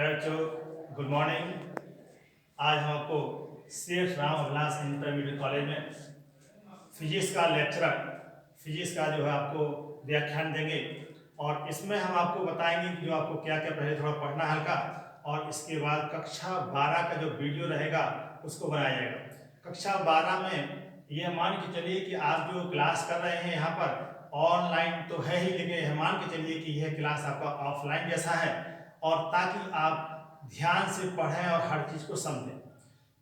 Hello बच्चों, good morning. आज हम आपको शेष राम अभिलाष इंटरमीडिएट कॉलेज में फिजिक्स का लेक्चरर फिजिक्स का जो है आपको व्याख्यान देंगे और इसमें हम आपको बताएंगे कि जो आपको क्या क्या पहले थोड़ा पढ़ना है हल्का, और इसके बाद कक्षा 12 का जो वीडियो रहेगा उसको बनाया जाएगा। कक्षा 12 में ये मान के चलिए कि आप जो क्लास कर रहे हैं यहाँ पर ऑनलाइन तो है ही, लेकिन मान के चलिए कि यह क्लास आपका ऑफलाइन जैसा है, और ताकि आप ध्यान से पढ़ें और हर चीज़ को समझें।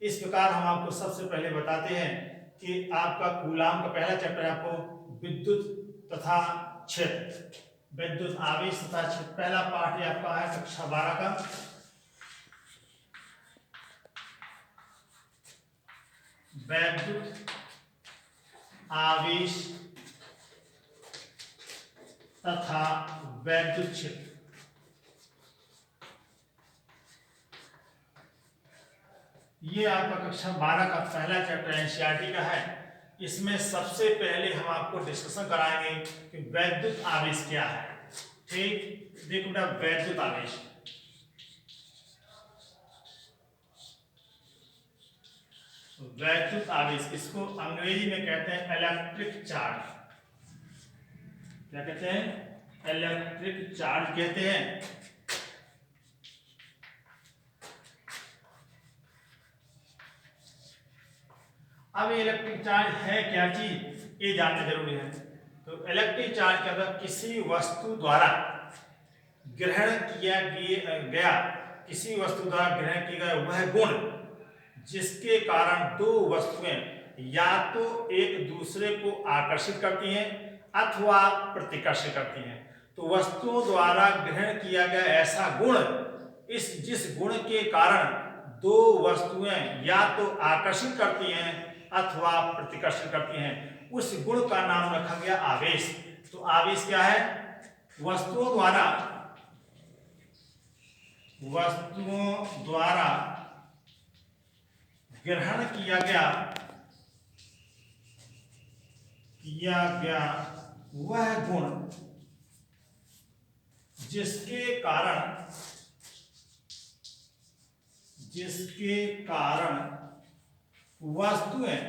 इस प्रकार हम आपको सबसे पहले बताते हैं कि आपका कूलाम का पहला चैप्टर है आपको विद्युत तथा क्षेत्र, विद्युत आवेश तथा क्षेत्र, पहला पाठ ये आपका है कक्षा 12 का। विद्युत आवेश तथा विद्युत क्षेत्र, ये आपका कक्षा 12 का पहला चैप्टर एनसीईआरटी का है। इसमें सबसे पहले हम आपको डिस्कशन कराएंगे कि वैद्युत आवेश क्या है। ठीक, देखो बेटा, वैद्युत आवेश, वैद्युत आवेश इसको अंग्रेजी में कहते हैं इलेक्ट्रिक चार्ज। क्या कहते हैं? इलेक्ट्रिक चार्ज कहते हैं। अब ये इलेक्ट्रिक चार्ज है क्या चीज, ये जानना जरूरी है। तो इलेक्ट्रिक चार्ज क्या होता है? किसी वस्तु द्वारा ग्रहण किया गया, किसी वस्तु द्वारा ग्रहण किया गया वह गुण जिसके कारण दो वस्तुएं या तो एक दूसरे को आकर्षित करती हैं अथवा प्रतिकर्षित करती हैं। तो वस्तुओं द्वारा ग्रहण किया गया ऐसा गुण, जिस गुण के कारण दो वस्तुएं या तो आकर्षित करती हैं अथवा प्रतिकर्षित करती हैं, उस गुण का नाम रखा गया आवेश। तो आवेश क्या है? वस्तुओं द्वारा ग्रहण किया गया वह गुण जिसके कारण वस्तुएं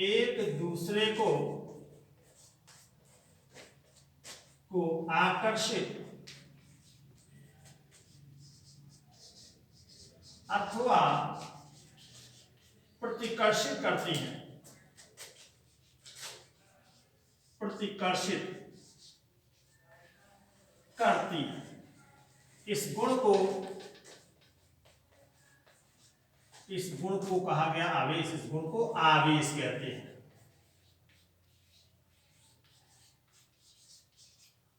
एक दूसरे को आकर्षित अथवा प्रतिकर्षित करती हैं, इस गुण को कहा गया आवेश। इस गुण को आवेश कहते हैं।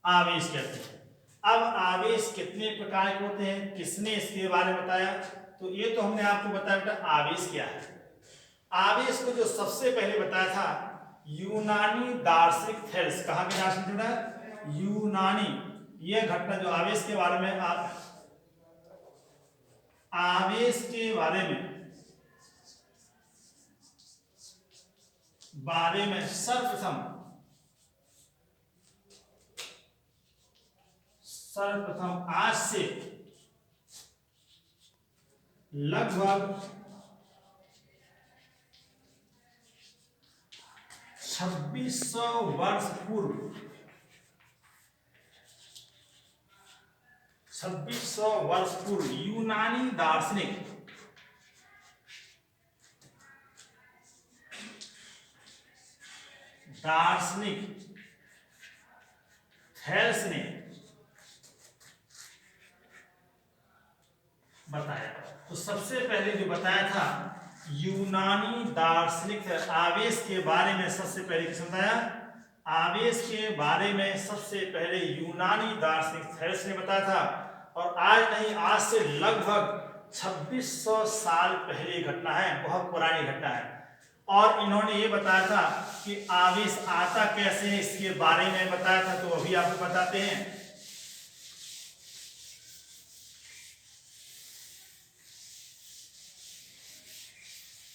आवेश कहते हैं। अब आवेश कितने प्रकार के होते हैं, किसने इसके बारे में बताया? तो ये तो हमने आपको बताया बेटा आवेश क्या है। आवेश को जो सबसे पहले बताया था यूनानी दार्शनिक थेल्स, कहाँ के दार्शनिक था? यूनानी। यह घटना जो आवेश के बारे में आवेश के बारे में सर्वप्रथम आज से लगभग 2600 वर्ष पूर्व, 2600 वर्ष पूर्व यूनानी दार्शनिक थेल्स ने बताया। तो सबसे पहले जो बताया था यूनानी दार्शनिक आवेश के बारे में, सबसे पहले किसने बताया? आवेश के बारे में सबसे पहले यूनानी दार्शनिक थेल्स ने बताया था। और आज नहीं, आज से लगभग 2600 साल पहले घटना है, बहुत पुरानी घटना है। और इन्होंने ये बताया था कि आवेश आता कैसे है, इसके बारे में बताया था। तो अभी आपको बताते हैं।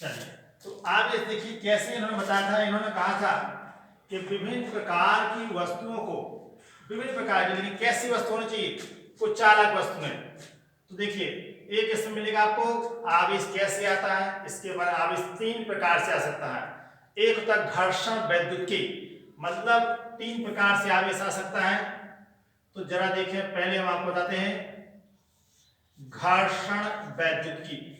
चलिए, तो आवेश देखिए कैसे इन्होंने बताया था। इन्होंने कहा था कि विभिन्न प्रकार की वस्तुओं को, विभिन्न प्रकार की, लेकिन कैसी वस्तु होनी चाहिए? कुचालक वस्तुएं। तो देखिए एक इसमें मिलेगा आपको आवेश कैसे आता है, इसके बाद आवेश तीन प्रकार से आ सकता है। एक होता है घर्षण वैद्युतिकी, मतलब तीन प्रकार से आवेश आ सकता है। तो जरा देखें, पहले हम आपको बताते हैं घर्षण वैद्युतिकी।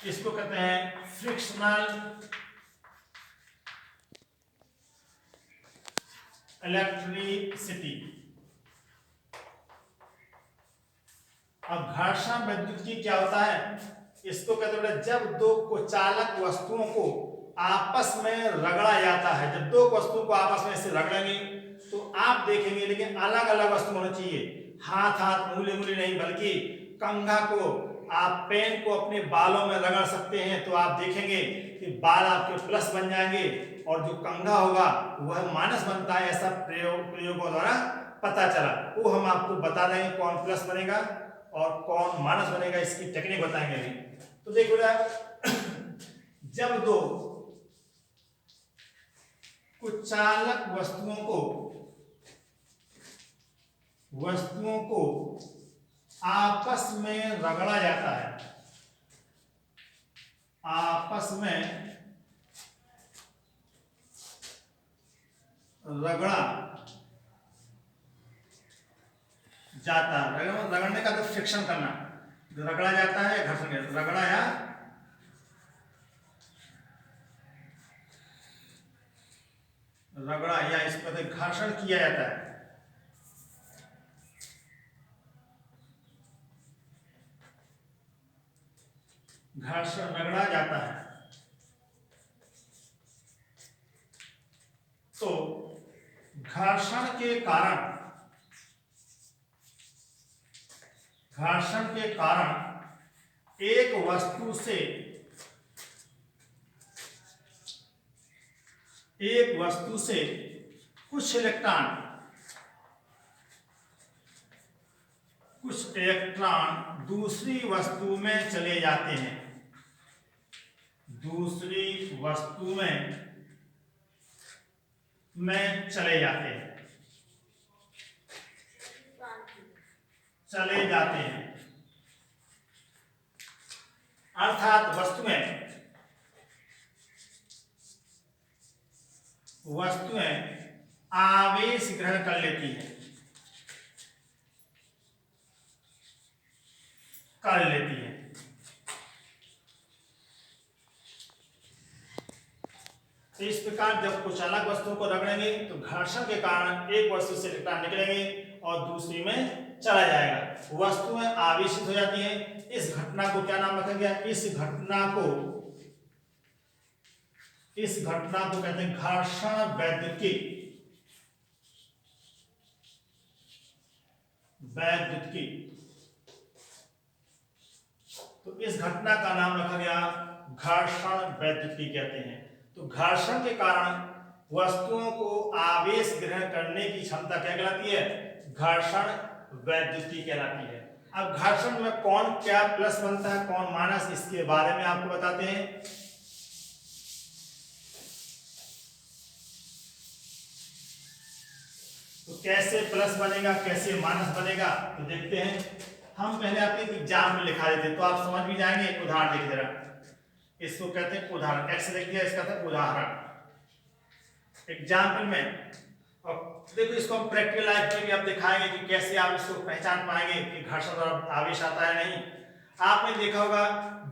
इसको कहते हैं फ्रिक्शनल इलेक्ट्रिसिटी। अब घर्षण वैद्युतिकी क्या होता है, इसको कहते हैं जब दो कुचालक वस्तुओं को आपस में रगड़ा जाता है। जब दो वस्तुओं को आपस में से रगड़ेंगे तो आप देखेंगे, लेकिन अलग अलग वस्तु होना चाहिए, हाथ हाथ मूले मूले नहीं, बल्कि कंघा को आप पेन को अपने बालों में रगड़ सकते हैं तो आप देखेंगे कि बाल आपके प्लस बन जाएंगे और जो कंघा होगा वह माइनस बनता है। ऐसा प्रयोगों द्वारा पता चला। वो हम आपको बता देंगे कौन प्लस बनेगा और कौन माइनस बनेगा, इसकी टेक्निक बताएंगे अभी। तो देखो जब दो कुचालक वस्तुओं को आपस में रगड़ा जाता है, आपस में रगड़ा जाता है। रगड़ने का तो फ्रिक्शन करना, रगड़ा जाता है या घर्षण, रगड़ा या रगड़ा या इस पर घर्षण किया जाता है। घर्षण रगड़ा जाता है तो घर्षण के कारण एक वस्तु से कुछ इलेक्ट्रॉन दूसरी वस्तु में चले जाते हैं, दूसरी वस्तु में चले जाते हैं। अर्थात वस्तुएं आवेश ग्रहण कर लेती हैं, तो इस प्रकार जब कुचालक वस्तुओं को रगड़ेंगे तो घर्षण के कारण एक वस्तु से इलेक्ट्रॉन निकलेंगे और दूसरी में चला जाएगा, वस्तुएं आवेशित हो जाती हैं। इस घटना को क्या नाम रखा गया, इस घटना को कहते हैं घर्षण वैद्युतिकी। तो इस घटना का नाम रखा गया घर्षण वैद्युतिकी कहते हैं। तो घर्षण के कारण वस्तुओं को आवेश ग्रहण करने की क्षमता क्या कहलाती है, घर्षण वैद्युतिकी कहलाती है। अब घर्षण में कौन क्या प्लस बनता है, कौन माइनस, इसके बारे में आपको बताते हैं। तो कैसे प्लस बनेगा, कैसे माइनस बनेगा, तो देखते हैं। हम पहले आपके एग्जाम में लिखा देते तो आप समझ भी जाएंगे। एक उदाहरण देख जरा, इसको कहते हैं उदाहरण, एक्स लिख दिया, इसका था उदाहरण एग्जाम्पल में। और देखो इसको हम प्रैक्टिकल लाइफ में भी आप दिखाएंगे कि कैसे आप इसको पहचान पाएंगे कि घर्षण द्वारा आवेश आता है नहीं। आपने देखा होगा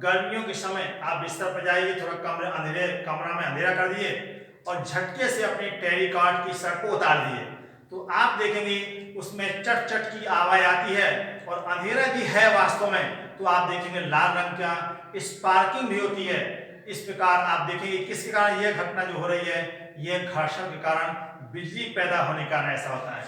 गर्मियों के समय आप बिस्तर पर जाइए, थोड़ा कमरा में अंधेरा कर दिए और झटके से अपने टेरिकॉट की शर्ट को उतार दिए, तो आप देखेंगे उसमें चट चट की आवाज आती है और अंधेरा भी है वास्तव में, तो आप देखेंगे लाल रंग का स्पार्किंग भी होती है। इस प्रकार आप देखेंगे किसके कारण यह घटना जो हो रही है, यह घर्षण के कारण बिजली पैदा होने के कारण ऐसा होता है।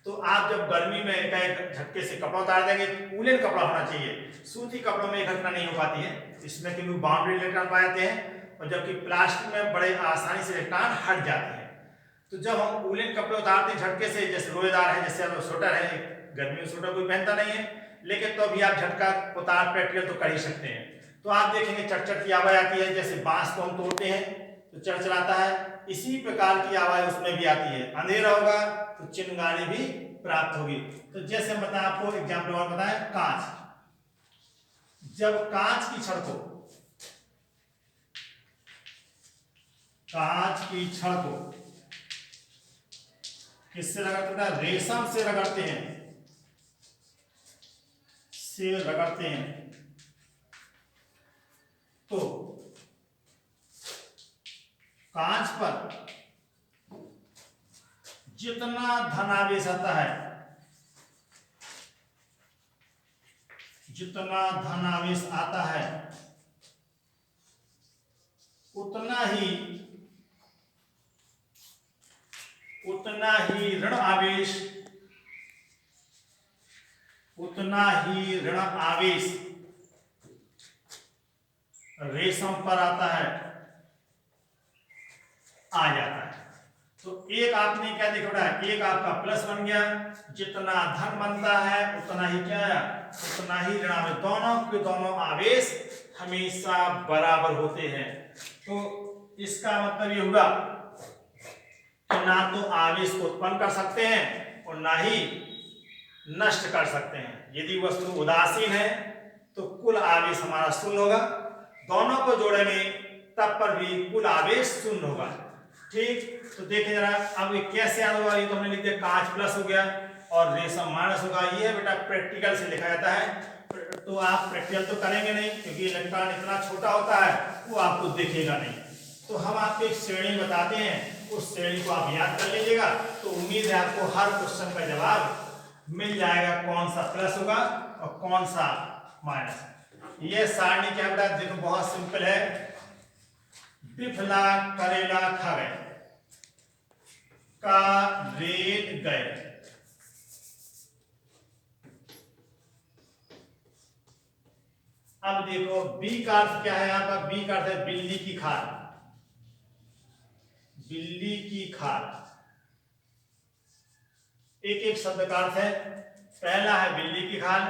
तो आप जब गर्मी में एक झटके से कपड़ा उतार देंगे, वूलन कपड़ा होना चाहिए, सूती कपड़ों में यह घटना नहीं हो पाती है, इसमें क्योंकि बाउंड्री इलेक्ट्रॉन पाए जाते हैं और जबकि प्लास्टिक में बड़े आसानी से इलेक्ट्रॉन हट जाते हैं। तो जब हम वूलन कपड़े उतारते हैं झटके से, जैसे रोएदार है, जैसे स्वेटर है, गर्मी में स्वेटर कोई पहनता नहीं है, लेकिन तो भी आप झटका उतार प्रैक्टिकल तो कर ही सकते हैं। तो आप देखेंगे चट चट की आवाज आती है, जैसे बांस को हम तोड़ते हैं तो चरचराता है। इसी प्रकार की आवाज उसमें भी आती है। अंधेरा होगा तो चिंगारी भी प्राप्त होगी। तो जैसे हम बताएं, आपको एग्जाम्पल और बताएं, कांच। जब कांच की छड़ को किससे रगड़ते हैं? रेशम से रगड़ते हैं, तो कांच पर जितना धनावेश आता है, उतना ही ऋण आवेश रेशम पर आ जाता है। तो एक आपने क्या देखा, एक आपका प्लस बन गया, जितना धन बनता है उतना ही क्या है, उतना ही ऋण आवेश। दोनों के दोनों आवेश हमेशा बराबर होते हैं। तो इसका मतलब ये हुआ कि ना तो आवेश को उत्पन्न कर सकते हैं और ना ही नष्ट कर सकते हैं। यदि वस्तु उदासीन है तो कुल आवेश हमारा शून्य होगा, दोनों को जोड़ेंगे तब पर भी कुल आवेश शून्य होगा। ठीक, तो देखिए जरा, अब ये कैसे याद होगा? ये तो हमने लिख दिया, कांच प्लस हो गया और रेशम माइनस होगा। ये बेटा प्रैक्टिकल से लिखा जाता है, तो आप प्रैक्टिकल तो करेंगे नहीं क्योंकि इलेक्ट्रॉन इतना छोटा होता है, वो आपको दिखेगा नहीं। तो हम आपको एक श्रेणी बताते हैं, उस श्रेणी को आप याद कर लीजिएगा। तो उम्मीद है आपको हर क्वेश्चन का जवाब मिल जाएगा, कौन सा प्लस होगा और कौन सा माइनस। ये सारणी क्या बेटा, देखो बहुत सिंपल है। बिफला करेला खा गए, का रेत गए। अब देखो बी का अर्थ क्या है यहाँ पर? बी का अर्थ है बिल्ली की खाल। एक एक शब्द का अर्थ है। पहला है बिल्ली की खाल,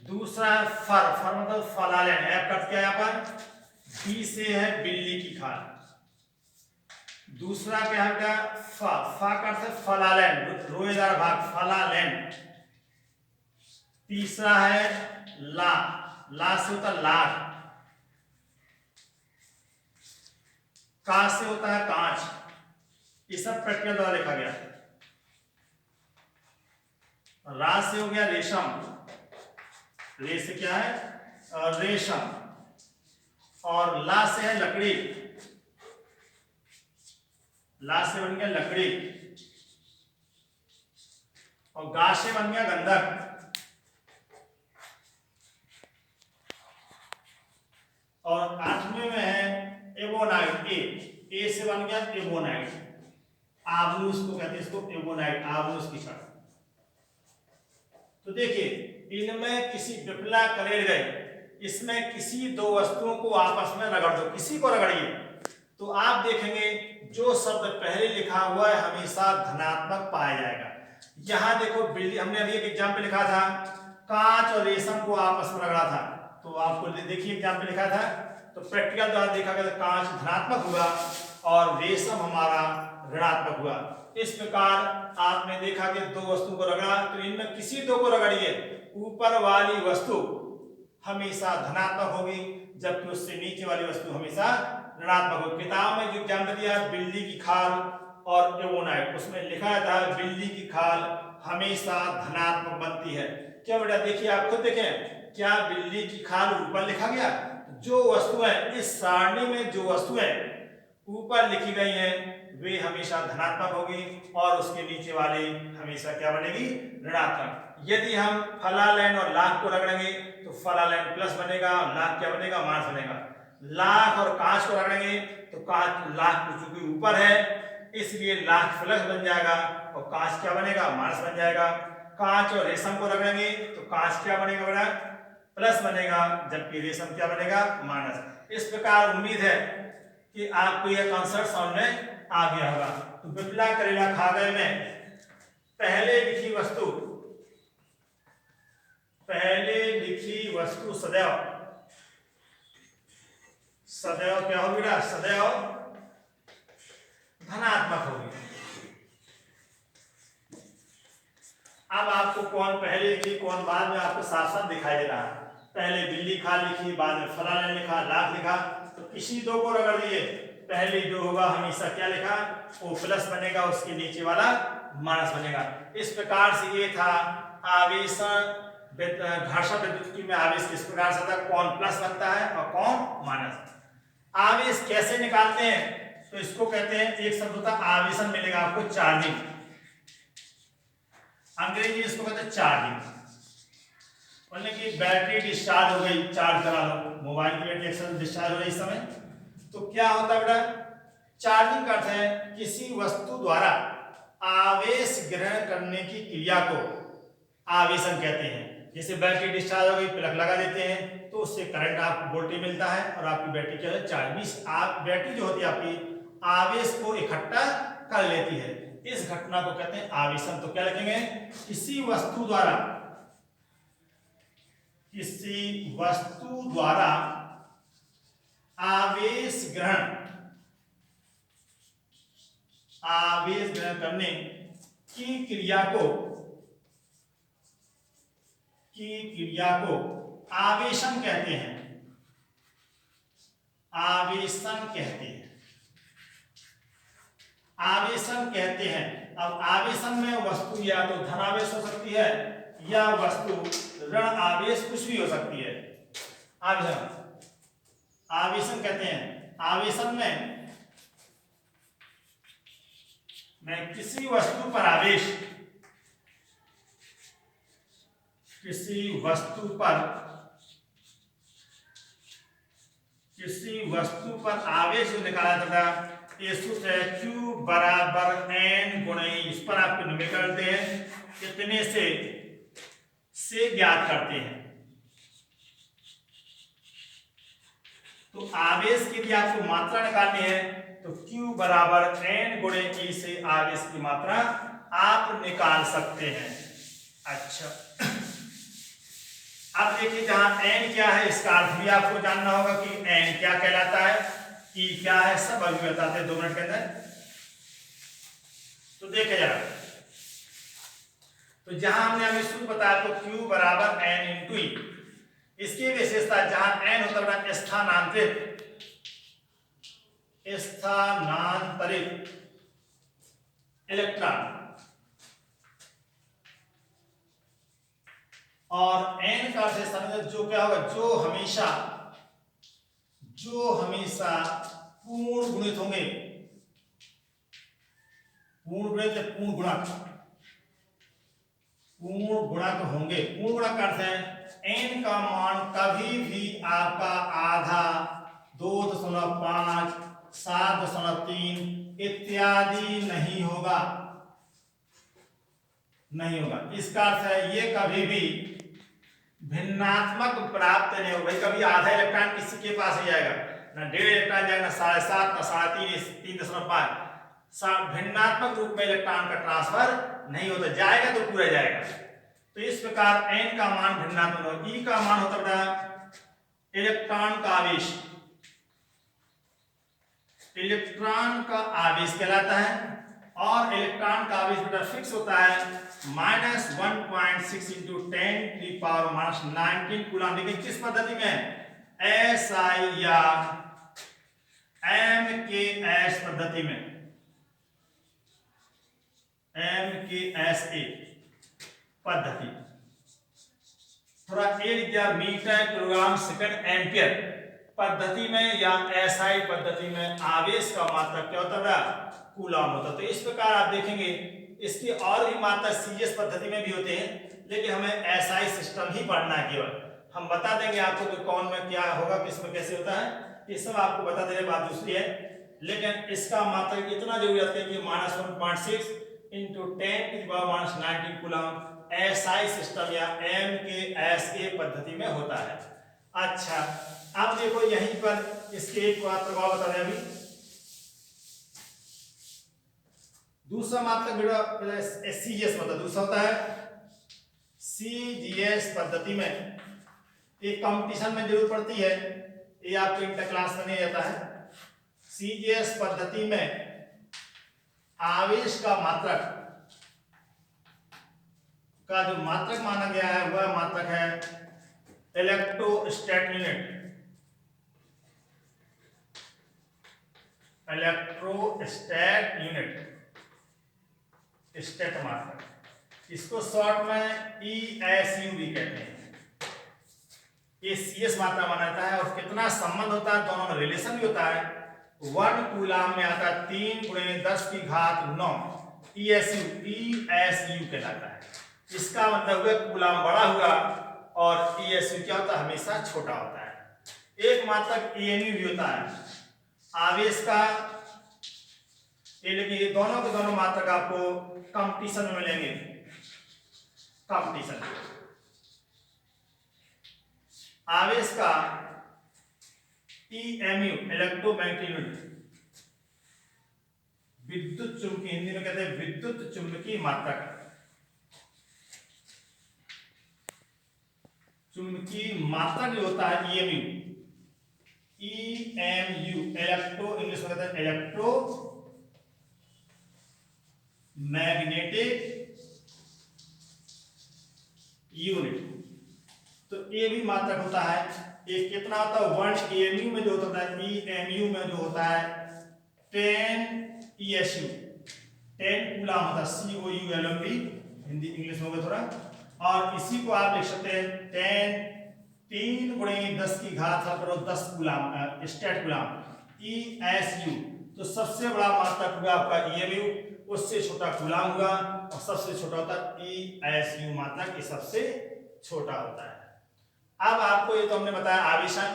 दूसरा है फर मतलब फलालेन। ऐप का अर्थ क्या है यहाँ पर? बी से है बिल्ली की खाल। दूसरा क्या है बेटा? फा का अर्थ है फलालेन, रोएदार भाग, फलालेन। तीसरा है ला से होता है लाख, का से होता है कांच। ये सब प्रक्रिया द्वारा लिखा गया। रा से हो गया रेशम, रे से क्या है? रेशम। और ला से है लकड़ी, ला से बन गया लकड़ी। और गा से बन गया गंधक। और आठवें में है एबोनाइट, ए से बन गया एबोनाइट। आबनूस को कहते हैं, इसको एबोनाइट, आबनूस की छड़। तो देखिए, इनमें किसी विफला करेल गए, इसमें किसी दो वस्तुओं को आपस में रगड़ दो, किसी को रगड़िए, तो आप देखेंगे जो शब्द पहले लिखा हुआ है हमेशा धनात्मक पाया जाएगा। यहां देखो बिल्ली, हमने अभी एक एग्जाम्पल लिखा था, कांच और रेशम को आपस में रगड़ा था। तो आपको देखिए एग्जाम्पल लिखा था, तो प्रैक्टिकल द्वारा देखा गया तो कांच धनात्मक हुआ और रेशम हमारा ऋणात्मक हुआ। इस प्रकार आपने देखा कि दो वस्तु को रगड़ा, तो इनमें किसी दो को रगड़िए, ऊपर वाली वस्तु हमेशा धनात्मक होगी जबकि उससे नीचे वाली वस्तु हमेशा ऋणात्मक होगी। किताब में जो एग्जाम्पल दिया बिल्ली की खाल और एबोनाइट, उसमें लिखा था बिल्ली की खाल हमेशा धनात्मक बनती है। क्या बेटा देखिए, आप खुद देखें, क्या बिल्ली की खाल ऊपर लिखा गया? जो वस्तुएं इस सारणी में जो वस्तुएं ऊपर लिखी गई हैं वे हमेशा धनात्मक होगी और उसके नीचे वाली हमेशा क्या बनेगी? ऋणात्मक। यदि हम फलालेन और लाख को रगड़ेंगे तो फलालेन प्लस बनेगा, लाख क्या बनेगा? माइनस बनेगा। लाख और कांच को रगड़ेंगे तो कांच, लाख चूंकि ऊपर है इसलिए लाख प्लस बन जाएगा और कांच क्या बनेगा? माइनस बन जाएगा। कांच और रेशम को रगड़ेंगे तो कांच क्या बनेगा बेटा? प्लस बनेगा, जबकि रेशम क्या बनेगा? माइनस। इस प्रकार उम्मीद है कि आपको यह कॉन्सेप्ट समझ में आ गया होगा। तो बिफला करेला खा गए में पहले लिखी वस्तु सदैव क्या हो बेटा? सदैव धनात्मक होगी। अब आपको कौन पहले लिखी कौन बाद में आपको साफ साफ दिखाई दे रहा है। पहले बिल्ली खा लिखी, बाद में फलाना लिखा, लाख लिखा, तो किसी दो को रगड़ दिए, पहले जो होगा हमेशा क्या लिखा, वो प्लस बनेगा, उसके नीचे वाला माइनस बनेगा। इस प्रकार से ये था आवेशन घर्षण विद्युत में आवेश किस प्रकार से था, कौन प्लस बनता है और कौन माइनस। आवेश कैसे निकालते हैं, तो इसको कहते हैं, एक शब्द होता है आवेशन, मिलेगा आपको चार्जिंग, अंग्रेजी इसको कहते हैं चार्जिंग। बोलने की बैटरी डिस्चार्ज हो गई, चार्ज करा लो, मोबाइल की बैटरी अक्सर डिस्चार्ज हो रही इस समय, तो क्या होता है बेटा, चार्जिंग का अर्थ है किसी वस्तु द्वारा आवेश ग्रहण करने की क्रिया को आवेशन कहते हैं। जैसे बैटरी डिस्चार्ज हो गई, प्लग लगा देते हैं तो उससे करंट आपको वोल्टेज मिलता है और आपकी बैटरी क्या है, चार्ज। बैटरी जो होती है आपकी आवेश को इकट्ठा कर लेती है, इस घटना को कहते हैं आवेशन। तो क्या लिखेंगे, किसी वस्तु द्वारा आवेश ग्रहण करने की क्रिया को आवेशन कहते हैं, आवेशन कहते हैं। अब आवेशन में वस्तु या तो धनावेश हो सकती है या वस्तु ऋण आवेश, कुछ भी हो सकती है। आवेशन कहते हैं, आवेशन में किसी वस्तु पर आवेश जो निकाला जाता है, ये सूत्र है Q बराबर N गुणे, इस पर आपको न्यूमेरिकल करते हैं, कितने से ज्ञात करते हैं। तो आवेश के लिए आपको मात्रा निकालनी है, तो Q बराबर N गुणे E से आवेश की मात्रा आप निकाल सकते हैं। अच्छा, अब देखिए जहां N क्या है, इसका अर्थ भी आपको जानना होगा कि N क्या कहलाता है, E क्या है, सब अभी बताते हैं 2 मिनट के अंदर। तो देखिए जरा, तो जहां हमने अभी सूत्र बताया तो Q बराबर N इंटू E, इसकी विशेषता जहां N होता है स्थानांतरित इलेक्ट्रॉन, और N का से जो क्या होगा, जो हमेशा पूर्ण गुणित होंगे, पूर्ण गुणक होंगे। पूर्ण गुणक का अर्थ है N का मान कभी भी आपका आधा, 2.5, 7.3 इत्यादि नहीं होगा। इसका अर्थ है ये कभी भी भिन्नात्मक प्राप्त नहीं होगा। कभी आधा इलेक्ट्रॉन किसी के पास ही जाएगा, ना 1.5 इलेक्ट्रॉन जाएगा, ना 7.5, ना 3.5, 3.5। भिन्नात्मक रूप में इलेक्ट्रॉन का ट्रांसफर नहीं होता, जाएगा तो पूरा जाएगा। तो इस प्रकार N का मान भिन्नात्मक होगा। E का मान होता है इलेक्ट्रॉन का आवेश कहलाता है, और इलेक्ट्रॉन का आवेश बेटा फिक्स होता है -1.6 × 10⁻⁻19 कूलम। देखिए किस पद्धति में, SI या MKS पद्धति में, MKSA पद्धति, थोड़ा area meter kilogram second ampere पद्धति में या SI पद्धति में आवेश का मात्रा क्या होता है, कूलम होता है। तो इस प्रकार आप देखेंगे इसकी और भी मात्रा सीजीएस पद्धति में भी होते हैं, लेकिन हमें SI सिस्टम ही पढ़ना है। केवल हम बता देंगे आपको कि कौन में क्या होगा, किस में कैसे होता है, ये सब आपको बता देने बात दूसरी है। लेकिन इसका मात्रा इतना जरूरी है कि -1.6 × 10⁻⁻19 कूलम SI सिस्टम या MKSA पद्धति में होता है। अच्छा, अब देखो यहीं पर इसके एक प्रभाव बता दें। अभी दूसरा मात्रक सीजीएस मतलब दूसरा होता है सीजीएस पद्धति में। एक कंपटीशन में जरूर पड़ती है, ये आपको इंटर क्लास में नहीं आता है। सीजीएस पद्धति में आवेश का मात्रक का जो मात्रक माना गया है वह मात्रक है इलेक्ट्रोस्टैट यूनिट। इलेक्ट्रोस्टैट यूनिट, स्टैट मात्रक, इसको शॉर्ट में ESU भी कहते हैं। ये CS मात्रा माना जाता है। और कितना संबंध होता है, दोनों में रिलेशन भी होता है। 1 कूलाम में आता है 3 × 10⁹ ESU कहलाता है। इसका मतलब हुआ कूलाम बड़ा हुआ और ESU क्या होता है, हमेशा छोटा होता है। एक मात्रक EMU भी होता है आवेश का। ये देखिए दोनों के दोनों मात्रक आपको कंपटीशन में मिलेंगे। कंपटीशन आवेश का EMU इलेक्ट्रोमैग्नेटिक यूनिट, विद्युत चुंबकीय, हिंदी में कहते हैं विद्युत चुंबकीय मात्रक। चुंबकीय मात्रक जो होता है EMU इलेक्ट्रो, इंग्लिश में कहते हैं इलेक्ट्रो मैग्नेटिक यूनिट। तो ये भी मात्रक होता है। ये कितना होता है, 1 EMU में जो होता है, EMU में जो होता है 10 ESU, 10 कूलाम होता है, COULOMB, हिंदी इंग्लिश में होगा थोड़ा। और इसी को आप लिख सकते हैं 3 × 10 कूलाम, स्टैट कूलाम, ESU। तो सबसे बड़ा मात्रक हुआ आपका EMU, उससे छोटा कूलाम हुआ, और सबसे छोटा होता है ESU मात्रक, ये सबसे छोटा होता है। अब आपको ये तो हमने बताया आवेशन।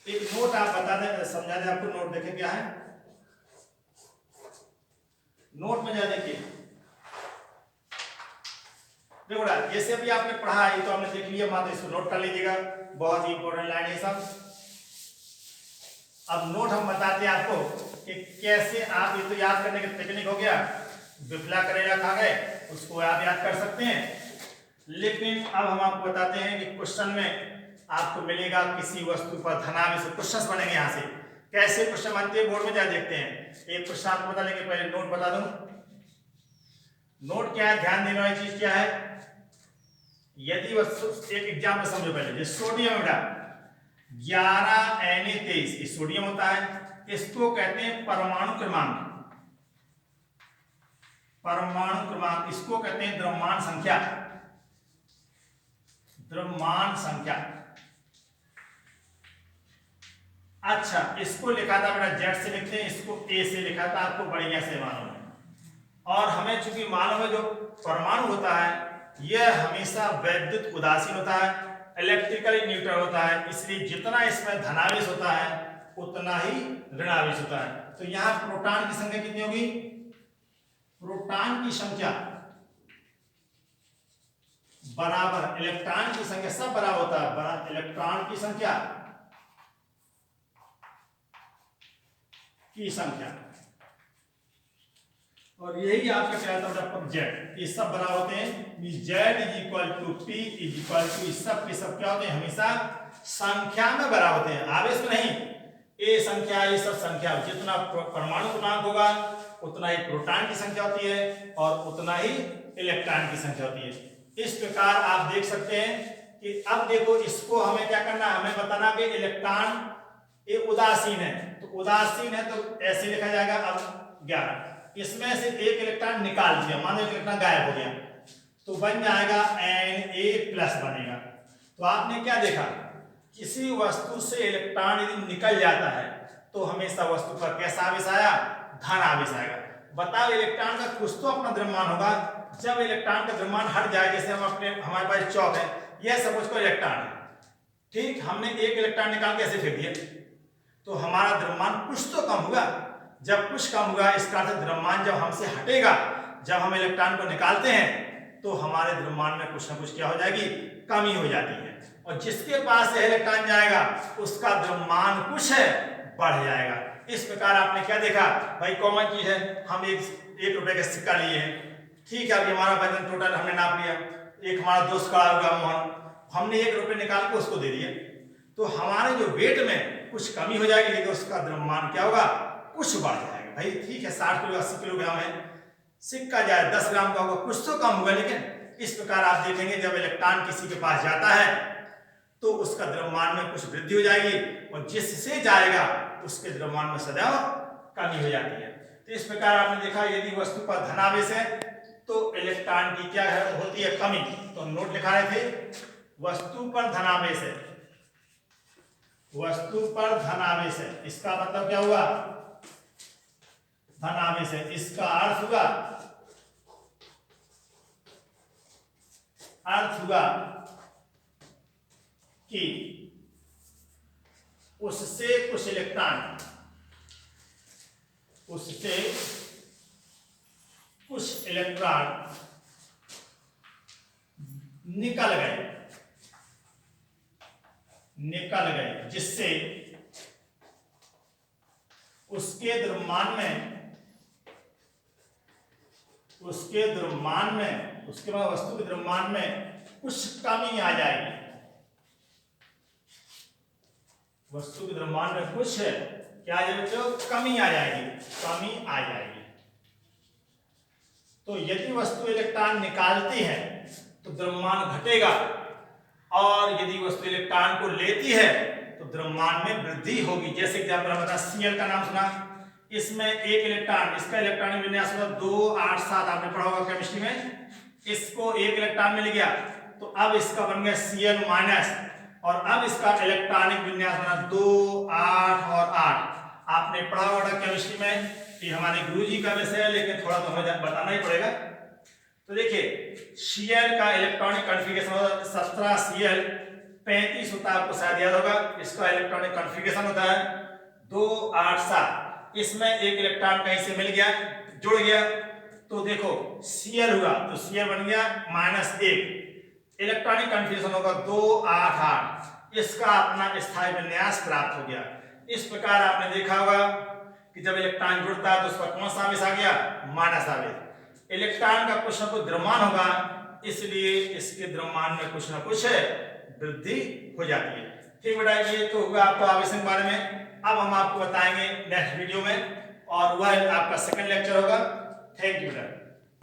एक नोट आप बता दें, समझा दें आपको। नोट देखें क्या है, नोट में जा देखिए। देखो जैसे अभी आपने पढ़ा है, ये तो आपने देख लिया, मात्र इसको नोट कर लीजिएगा, बहुत ही इंपॉर्टेंट लाइन है सब। अब नोट हम बताते हैं आपको कि कैसे आप, ये तो याद करने का टेक्निक हो गया, बिफला करेला खा गए, उसको आप याद कर सकते हैं। लेकिन अब हम आपको बताते हैं कि क्वेश्चन में आपको मिलेगा किसी वस्तु पर धनावेश, क्वेश्चन बनेंगे यहाँ से। कैसे क्वेश्चन बनते हैं बोर्ड में जा देखते हैं। एक क्वेश्चन आपको बता लेंगे, पहले नोट बता दूं। नोट क्या है, ध्यान देने वाली चीज क्या है, यदि वस्तु, एक एग्जाम्पल समझो पहले। जैसे सोडियम बेटा 11Na23, ये सोडियम होता है, इसको कहते हैं परमाणु क्रमांक। परमाणु क्रमांक, इसको कहते हैं द्रव्यमान संख्या। द्रव्यमान संख्या। अच्छा, इसको लिखा था बेटा Z से लिखते हैं, इसको A से लिखा था, आपको बढ़िया से मालूम है। और हमें चूंकि मालूम है जो परमाणु होता है यह हमेशा वैद्युत उदासीन होता है, इलेक्ट्रिकली न्यूट्रल होता है, इसलिए जितना इसमें धनावेश होता है उतना ही ऋणावेश होता है। तो यहाँ प्रोटॉन की संख्या कितनी होगी, प्रोटॉन की संख्या बराबर इलेक्ट्रॉन की संख्या, सब बराबर होता है, इलेक्ट्रॉन की संख्या और यही आपका कहलाता है जेड। ये सब बराबर होते हैं, Z is equal to P is equal to, सब के सब क्या होते हैं, हमेशा संख्या में बराबर होते हैं, आवेश में नहीं। ए संख्या, ये सब संख्या, जितना परमाणु क्रमांक होगा उतना ही प्रोटॉन की संख्या होती है और उतना ही इलेक्ट्रॉन की संख्या होती है। इस प्रकार आप देख सकते हैं कि अब देखो इसको हमें क्या करना है, हमें बताना कि इलेक्ट्रॉन ये उदासीन है, तो उदासीन है तो ऐसे लिखा जाएगा। अब 11, इसमें से एक इलेक्ट्रॉन निकाल दिया, मान लो इलेक्ट्रॉन गायब हो गया, तो बन जाएगा Na+ बनेगा। तो आपने क्या देखा, किसी वस्तु से इलेक्ट्रॉन यदि निकल जाता है तो हमेशा वस्तु पर कैसा आवेश आया, धन आवेश आएगा। बताओ इलेक्ट्रॉन का कुछ तो अपना द्रव्यमान होगा, जब इलेक्ट्रॉन का द्रव्यमान हट जाए, जैसे हम अपने, हमारे पास चौक है, यह सपोज को इलेक्ट्रॉन है, ठीक, हमने एक इलेक्ट्रॉन निकाल के ऐसे फेंक दिया, तो हमारा द्रव्यमान कुछ तो कम होगा। जब कुछ कम होगा, इसका अर्थ द्रव्यमान जब हमसे हटेगा, जब हम इलेक्ट्रॉन को निकालते हैं तो हमारे द्रव्यमान में कुछ ना कुछ क्या हो जाएगी, कमी हो जाती है। और जिसके पास इलेक्ट्रॉन जाएगा उसका द्रव्यमान कुछ है बढ़ जाएगा। इस प्रकार आपने क्या देखा भाई, कॉमन चीज है, हम एक रुपए का सिक्का लिए हैं, ठीक है, अभी हमारा वजन टोटल हमने नाप लिया, एक हमारा दोस्त खड़ा होगा मोहन, हमने 1 रुपए निकाल के उसको दे दिया, तो हमारे जो वेट में कुछ कमी हो जाएगी, लेकिन उसका द्रव्यमान क्या होगा, कुछ बढ़ जाएगा। भाई ठीक है 60 किलो 80 किलोग्राम है, सिक्का जाए 10 ग्राम का होगा, कुछ तो कम होगा। लेकिन इस प्रकार आप देखेंगे जब इलेक्ट्रॉन किसी के पास जाता है तो उसका द्रव्यमान में कुछ वृद्धि हो जाएगी और जिससे जाएगा उसके द्रव्यमान में सदैव कमी हो जाती है। तो इस प्रकार आपने देखा यदि वस्तु पर धनावेश है तो इलेक्ट्रॉन की क्या है होती है कमी। तो हम नोट लिखा रहे थे वस्तु पर धनावेश है, वस्तु पर धनावेश है, इसका मतलब क्या हुआ धनावेश है। इसका अर्थ हुआ कि उससे कुछ इलेक्ट्रॉन निकल गए जिससे उसके द्रव्यमान में उसके बाद वस्तु के द्रव्यमान में कुछ कमी आ जाएगी, वस्तु के द्रव्यमान में कुछ क्या आ जाएगी तो कमी आ जाएगी। तो यदि वस्तु इलेक्ट्रॉन निकालती है तो द्रव्यमान घटेगा और यदि वस्तु इलेक्ट्रॉन को लेती है तो द्रव्यमान में वृद्धि होगी। जैसे एग्जांपल हम बता Cl का नाम सुना, इसमें एक इलेक्ट्रॉन, इसका इलेक्ट्रॉनिक विन्यास होगा 2 8 7, आपने पढ़ा होगा केमिस्ट्री में। इसको एक इलेक्ट्रॉन मिल गया तो अब इसका बन गया Cl माइनस और अब इसका इलेक्ट्रॉनिक विन्यास बना 2 8 और 8। आपने पढ़ा होगा केमिस्ट्री में, ये हमारे गुरुजी का विषय है लेकिन थोड़ा तो हमें बताना ही पड़ेगा। तो देखिए Cl का इलेक्ट्रॉनिक कॉन्फ़िगरेशन होता है 17Cl 35 होता है, आपको शायद याद होगा। इसका इलेक्ट्रॉनिक कॉन्फ़िगरेशन होता है 2 8 7। इसमें एक इलेक्ट्रॉन कहीं से मिल गया जुड़ गया तो देखो Cl हुआ तो Cl बन गया -1, इलेक्ट्रॉनिक कॉन्फ़िगरेशन होगा 2 8 8, इसका अपना स्थायी विन्यास प्राप्त हो गया। इस प्रकार आपने देखा होगा कि जब इलेक्ट्रॉन जुड़ता है तो उस पर कौन सा आवेश आ गया माइनस आवेश। इलेक्ट्रॉन का कुछ ना कुछ द्रव्यमान होगा इसलिए इसके द्रव्यमान में कुछ ना कुछ वृद्धि हो जाती है। ठीक बेटा, ये तो हुआ आपको आवेशन के बारे में। अब हम आपको बताएंगे नेक्स्ट वीडियो में और वह आपका सेकंड लेक्चर होगा। थैंक यू बेटा।